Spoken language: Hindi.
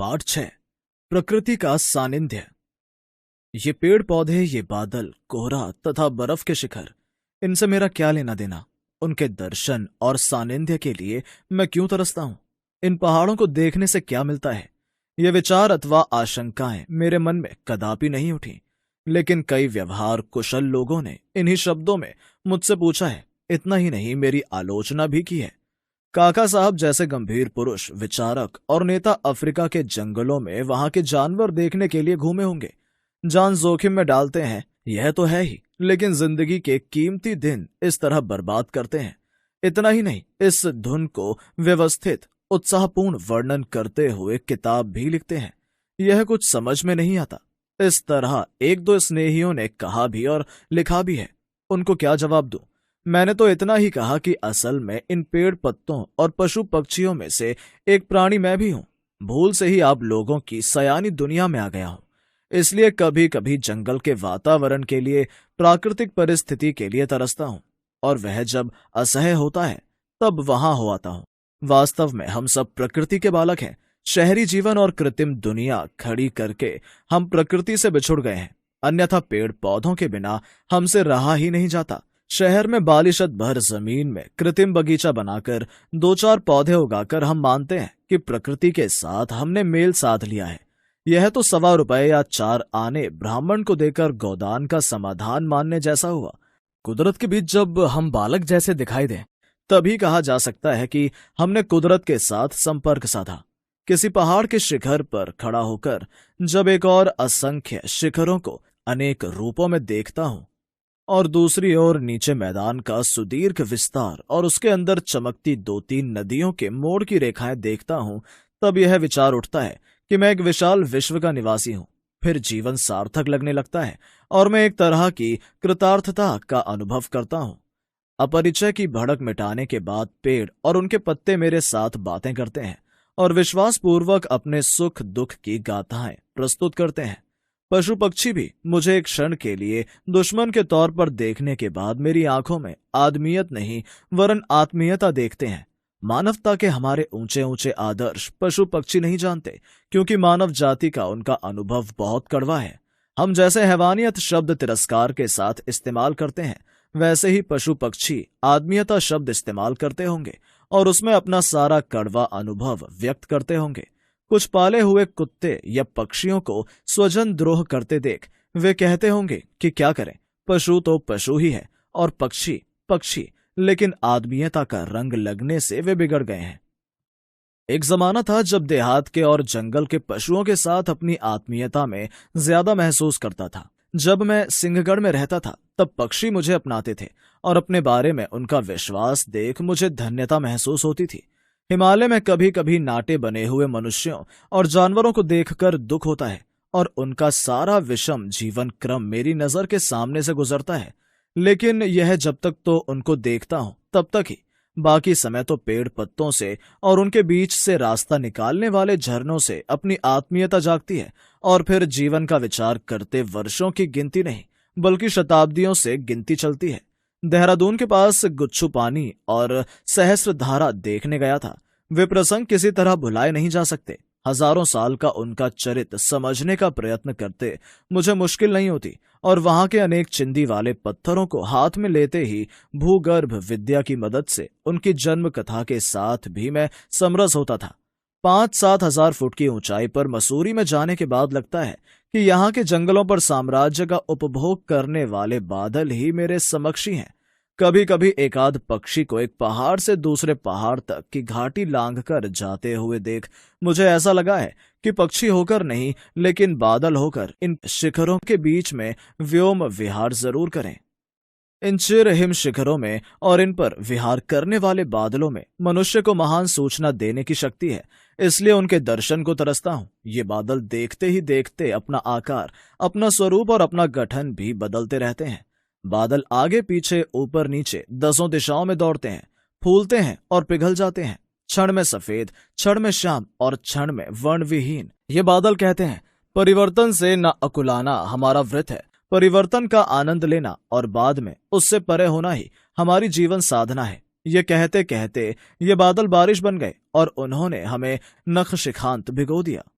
पाठ 6। प्रकृति का सानिध्य। ये पेड़ पौधे, ये बादल, कोहरा तथा बर्फ के शिखर, इनसे मेरा क्या लेना देना? उनके दर्शन और सानिध्य के लिए मैं क्यों तरसता हूं? इन पहाड़ों को देखने से क्या मिलता है? ये विचार अथवा आशंकाएं मेरे मन में कदापि नहीं उठी, लेकिन कई व्यवहार कुशल लोगों ने इन्हीं शब्दों में मुझसे पूछा है। इतना ही नहीं, मेरी आलोचना भी की है। काका साहब जैसे गंभीर पुरुष, विचारक और नेता अफ्रीका के जंगलों में वहां के जानवर देखने के लिए घूमे होंगे। जान जोखिम में डालते हैं, यह तो है ही, लेकिन जिंदगी के कीमती दिन इस तरह बर्बाद करते हैं। इतना ही नहीं, इस धुन को व्यवस्थित, उत्साहपूर्ण वर्णन करते हुए किताब भी लिखते हैं। यह कुछ समझ में नहीं आता। इस तरह एक दो स्नेहियों ने कहा भी और लिखा भी है। उनको क्या जवाब दूं? मैंने तो इतना ही कहा कि असल में इन पेड़ पत्तों और पशु पक्षियों में से एक प्राणी मैं भी हूं। भूल से ही आप लोगों की सयानी दुनिया में आ गया हूं। इसलिए कभी कभी जंगल के वातावरण के लिए, प्राकृतिक परिस्थिति के लिए तरसता हूं, और वह जब असह्य होता है तब वहां हो आता हूं। वास्तव में हम सब प्रकृति के बालक हैं। शहरी जीवन और कृत्रिम दुनिया खड़ी करके हम प्रकृति से बिछुड़ गए हैं। अन्यथा पेड़ पौधों के बिना हमसे रहा ही नहीं जाता। शहर में बालिशत भर जमीन में कृत्रिम बगीचा बनाकर दो चार पौधे उगाकर हम मानते हैं कि प्रकृति के साथ हमने मेल साध लिया है। यह तो ₹1.25 या 4 आने ब्राह्मण को देकर गोदान का समाधान मानने जैसा हुआ। कुदरत के बीच जब हम बालक जैसे दिखाई दें, तभी कहा जा सकता है कि हमने कुदरत के साथ संपर्क साधा। किसी पहाड़ के शिखर पर खड़ा होकर जब एक और असंख्य शिखरों को अनेक रूपों में देखता हूं, और दूसरी ओर नीचे मैदान का सुदीर्घ विस्तार और उसके अंदर चमकती 2-3 नदियों के मोड़ की रेखाएं देखता हूं, तब यह विचार उठता है कि मैं एक विशाल विश्व का निवासी हूं। फिर जीवन सार्थक लगने लगता है और मैं एक तरह की कृतार्थता का अनुभव करता हूं। अपरिचय की भड़क मिटाने के बाद पेड़ और उनके पत्ते मेरे साथ बातें करते हैं और विश्वासपूर्वक अपने सुख दुख की गाथाएं प्रस्तुत करते हैं। पशु पक्षी भी मुझे एक क्षण के लिए दुश्मन के तौर पर देखने के बाद मेरी आंखों में आदमियत नहीं वरन आत्मीयता देखते हैं। मानवता के हमारे ऊंचे ऊंचे आदर्श पशु पक्षी नहीं जानते, क्योंकि मानव जाति का उनका अनुभव बहुत कड़वा है। हम जैसे हैवानियत शब्द तिरस्कार के साथ इस्तेमाल करते हैं, वैसे ही पशु पक्षी आत्मीयता शब्द इस्तेमाल करते होंगे और उसमें अपना सारा कड़वा अनुभव व्यक्त करते होंगे। कुछ पाले हुए कुत्ते या पक्षियों को स्वजन द्रोह करते देख वे कहते होंगे कि क्या करें, पशु तो पशु ही है और पक्षी पक्षी, लेकिन आदमियता का रंग लगने से वे बिगड़ गए हैं। एक जमाना था जब देहात के और जंगल के पशुओं के साथ अपनी आत्मीयता में ज्यादा महसूस करता था। जब मैं सिंहगढ़ में रहता था तब पक्षी मुझे अपनाते थे और अपने बारे में उनका विश्वास देख मुझे धन्यता महसूस होती थी। हिमालय में कभी कभी नाटे बने हुए मनुष्यों और जानवरों को देखकर दुख होता है और उनका सारा विषम जीवन क्रम मेरी नजर के सामने से गुजरता है, लेकिन यह जब तक तो उनको देखता हूं तब तक ही। बाकी समय तो पेड़ पत्तों से और उनके बीच से रास्ता निकालने वाले झरनों से अपनी आत्मीयता जागती है, और फिर जीवन का विचार करते वर्षों की गिनती नहीं बल्कि शताब्दियों से गिनती चलती है। देहरादून के पास गुच्छू पानी और सहस्त्रधारा देखने गया था। वे प्रसंग किसी तरह भुलाए नहीं जा सकते। हजारों साल का उनका चरित्र समझने का प्रयत्न करते मुझे मुश्किल नहीं होती, और वहां के अनेक चिंदी वाले पत्थरों को हाथ में लेते ही भूगर्भ विद्या की मदद से उनकी जन्म कथा के साथ भी मैं समरस होता था। 5-7 हजार फुट की ऊंचाई पर मसूरी में जाने के बाद लगता है कि यहाँ के जंगलों पर साम्राज्य का उपभोग करने वाले बादल ही मेरे समक्ष ही हैं। कभी कभी एकाध पक्षी को एक पहाड़ से दूसरे पहाड़ तक की घाटी लांघकर जाते हुए देख मुझे ऐसा लगा है कि पक्षी होकर नहीं, लेकिन बादल होकर इन शिखरों के बीच में व्योम विहार जरूर करें। इन चिर हिम शिखरों में और इन पर विहार करने वाले बादलों में मनुष्य को महान सूचना देने की शक्ति है, इसलिए उनके दर्शन को तरसता हूं। ये बादल देखते ही देखते अपना आकार, अपना स्वरूप और अपना गठन भी बदलते रहते हैं। बादल आगे पीछे ऊपर नीचे दसों दिशाओं में दौड़ते हैं, फूलते हैं और पिघल जाते हैं। क्षण में सफेद, क्षण में श्याम और क्षण में वर्ण विहीन। ये बादल कहते हैं, परिवर्तन से न अकुलाना हमारा व्रत है। परिवर्तन का आनंद लेना और बाद में उससे परे होना ही हमारी जीवन साधना है। ये कहते कहते ये बादल बारिश बन गए और उन्होंने हमें नख शिखांत भिगो दिया।